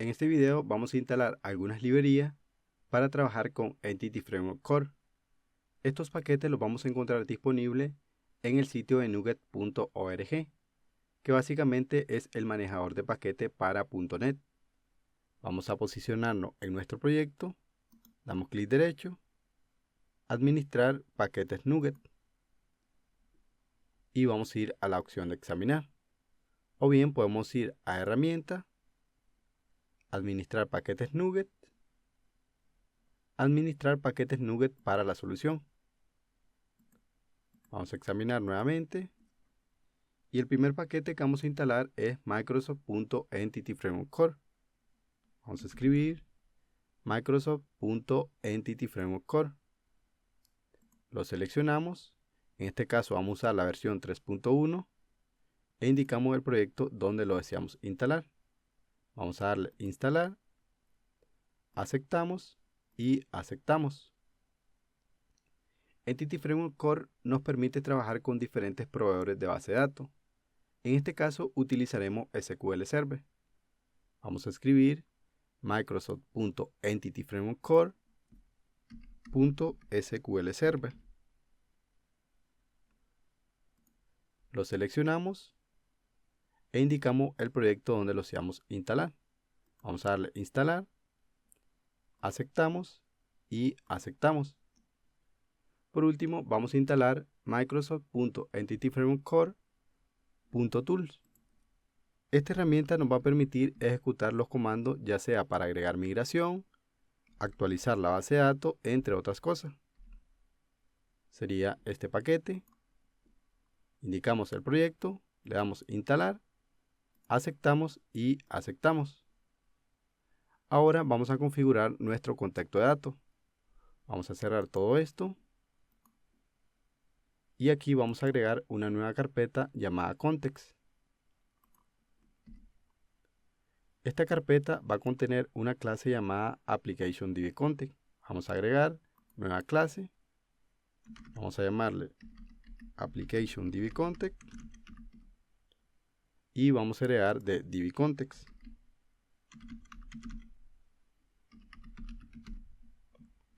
En este video vamos a instalar algunas librerías para trabajar con Entity Framework Core. Estos paquetes los vamos a encontrar disponibles en el sitio de NuGet.org, que básicamente es el manejador de paquetes para .NET. Vamos a posicionarnos en nuestro proyecto, damos clic derecho, administrar paquetes NuGet y vamos a ir a la opción de examinar. O bien podemos ir a herramienta, administrar paquetes NuGet, administrar paquetes NuGet para la solución. Vamos a examinar nuevamente. Y el primer paquete que vamos a instalar es Microsoft.EntityFramework Core. Vamos a escribir Microsoft.EntityFramework Core. Lo seleccionamos. En este caso vamos a usar la versión 3.1 e indicamos el proyecto donde lo deseamos instalar. Vamos a darle instalar, aceptamos y aceptamos. Entity Framework Core nos permite trabajar con diferentes proveedores de base de datos. En este caso utilizaremos SQL Server. Vamos a escribir Microsoft.EntityFrameworkCore.SQL Server. Lo seleccionamos e indicamos el proyecto donde lo deseamos instalar. Vamos a darle instalar, aceptamos y aceptamos. Por último, vamos a instalar Microsoft.EntityFrameworkCore.Tools. Esta herramienta nos va a permitir ejecutar los comandos ya sea para agregar migración, actualizar la base de datos, entre otras cosas. Sería este paquete. Indicamos el proyecto, le damos instalar, aceptamos y aceptamos. Ahora vamos a configurar nuestro contexto de datos. Vamos a cerrar todo esto. Y aquí vamos a agregar una nueva carpeta llamada context. Esta carpeta va a contener una clase llamada ApplicationDBContext. Vamos a agregar nueva clase. Vamos a llamarle ApplicationDBContext. Y vamos a agregar de DBContext.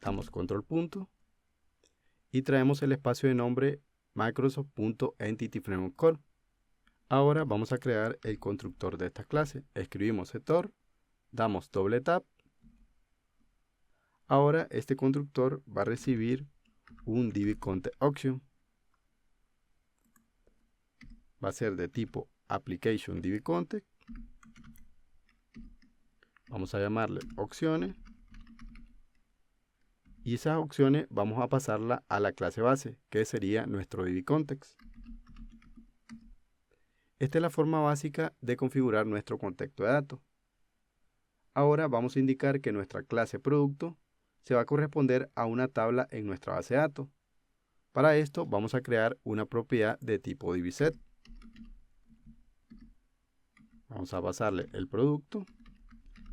Damos control punto. Y traemos el espacio de nombre Microsoft.EntityFrameworkCore. Ahora vamos a crear el constructor de esta clase. Escribimos setor, damos doble tap. Ahora este constructor va a recibir un DBContextOption. Va a ser de tipo ApplicationDBContext. Vamos a llamarle opciones. Y esas opciones vamos a pasarla a la clase base, que sería nuestro DBContext. Esta es la forma básica de configurar nuestro contexto de datos. Ahora vamos a indicar que nuestra clase producto se va a corresponder a una tabla en nuestra base de datos. Para esto vamos a crear una propiedad de tipo DBSet. Vamos a pasarle el producto,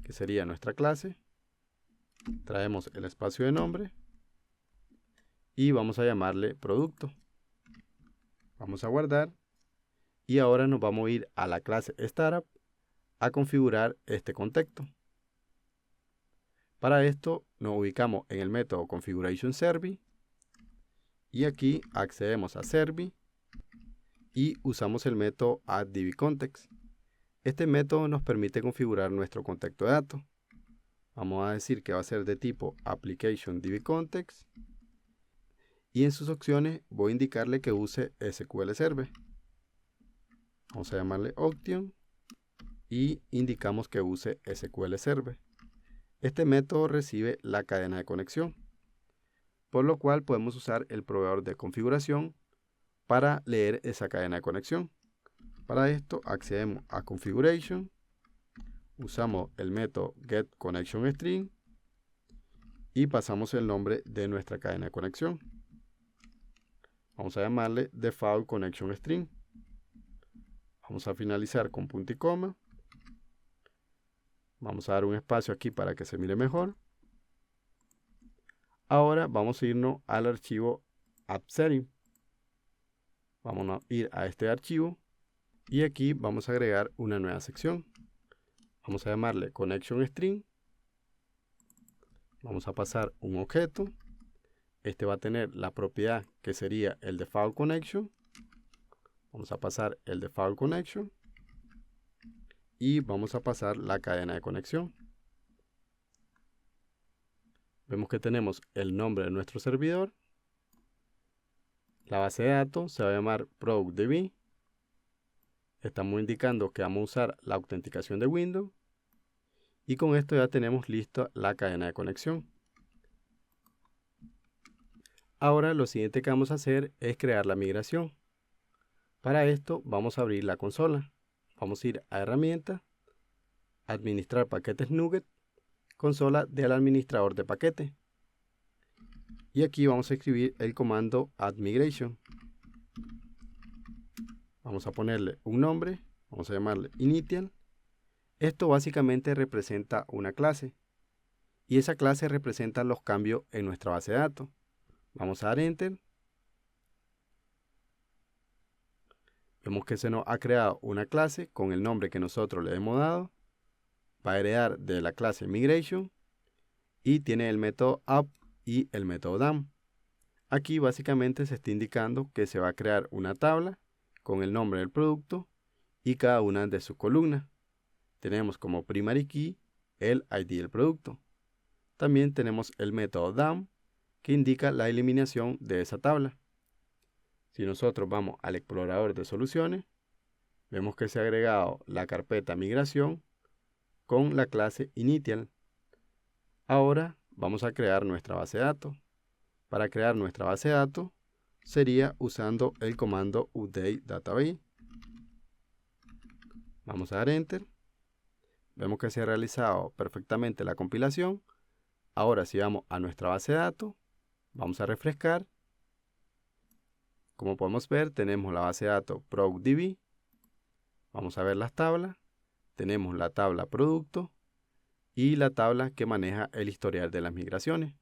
que sería nuestra clase. Traemos el espacio de nombre y vamos a llamarle producto. Vamos a guardar. Y ahora nos vamos a ir a la clase Startup a configurar este contexto. Para esto nos ubicamos en el método ConfigurationService y aquí accedemos a Service y usamos el método AddDBContext. Este método nos permite configurar nuestro contexto de datos. Vamos a decir que va a ser de tipo ApplicationDBContext y en sus opciones voy a indicarle que use SQL Server. Vamos a llamarle Option y indicamos que use SQL Server. Este método recibe la cadena de conexión, por lo cual podemos usar el proveedor de configuración para leer esa cadena de conexión. Para esto accedemos a Configuration, usamos el método getConnectionString y pasamos el nombre de nuestra cadena de conexión. Vamos a llamarle DefaultConnectionString. Vamos a finalizar con punto y coma. Vamos a dar un espacio aquí para que se mire mejor. Ahora vamos a irnos al archivo AppSetting. Vamos a ir a este archivo y aquí vamos a agregar una nueva sección. Vamos a llamarle connection string. Vamos a pasar un objeto. Este va a tener la propiedad que sería el default connection. Vamos a pasar el default connection. Y vamos a pasar la cadena de conexión. Vemos que tenemos el nombre de nuestro servidor. La base de datos se va a llamar ProductDB. Estamos indicando que vamos a usar la autenticación de Windows. Y con esto ya tenemos lista la cadena de conexión. Ahora lo siguiente que vamos a hacer es crear la migración. Para esto vamos a abrir la consola. Vamos a ir a herramientas, administrar paquetes NuGet, consola del administrador de paquetes. Y aquí vamos a escribir el comando add migration. Vamos a ponerle un nombre, vamos a llamarle initial. Esto básicamente representa una clase. Y esa clase representa los cambios en nuestra base de datos. Vamos a dar enter. Vemos que se nos ha creado una clase con el nombre que nosotros le hemos dado. Va a heredar de la clase migration y tiene el método up y el método down. Aquí básicamente se está indicando que se va a crear una tabla con el nombre del producto y cada una de sus columnas. Tenemos como primary key el ID del producto. También tenemos el método down que indica la eliminación de esa tabla. Si nosotros vamos al explorador de soluciones, vemos que se ha agregado la carpeta migración con la clase initial. Ahora vamos a crear nuestra base de datos. Para crear nuestra base de datos sería usando el comando update database. Vamos a dar enter. Vemos que se ha realizado perfectamente la compilación. Ahora si vamos a nuestra base de datos, vamos a refrescar. Como podemos ver, tenemos la base de datos ProductDB. Vamos a ver las tablas. Tenemos la tabla producto y la tabla que maneja el historial de las migraciones.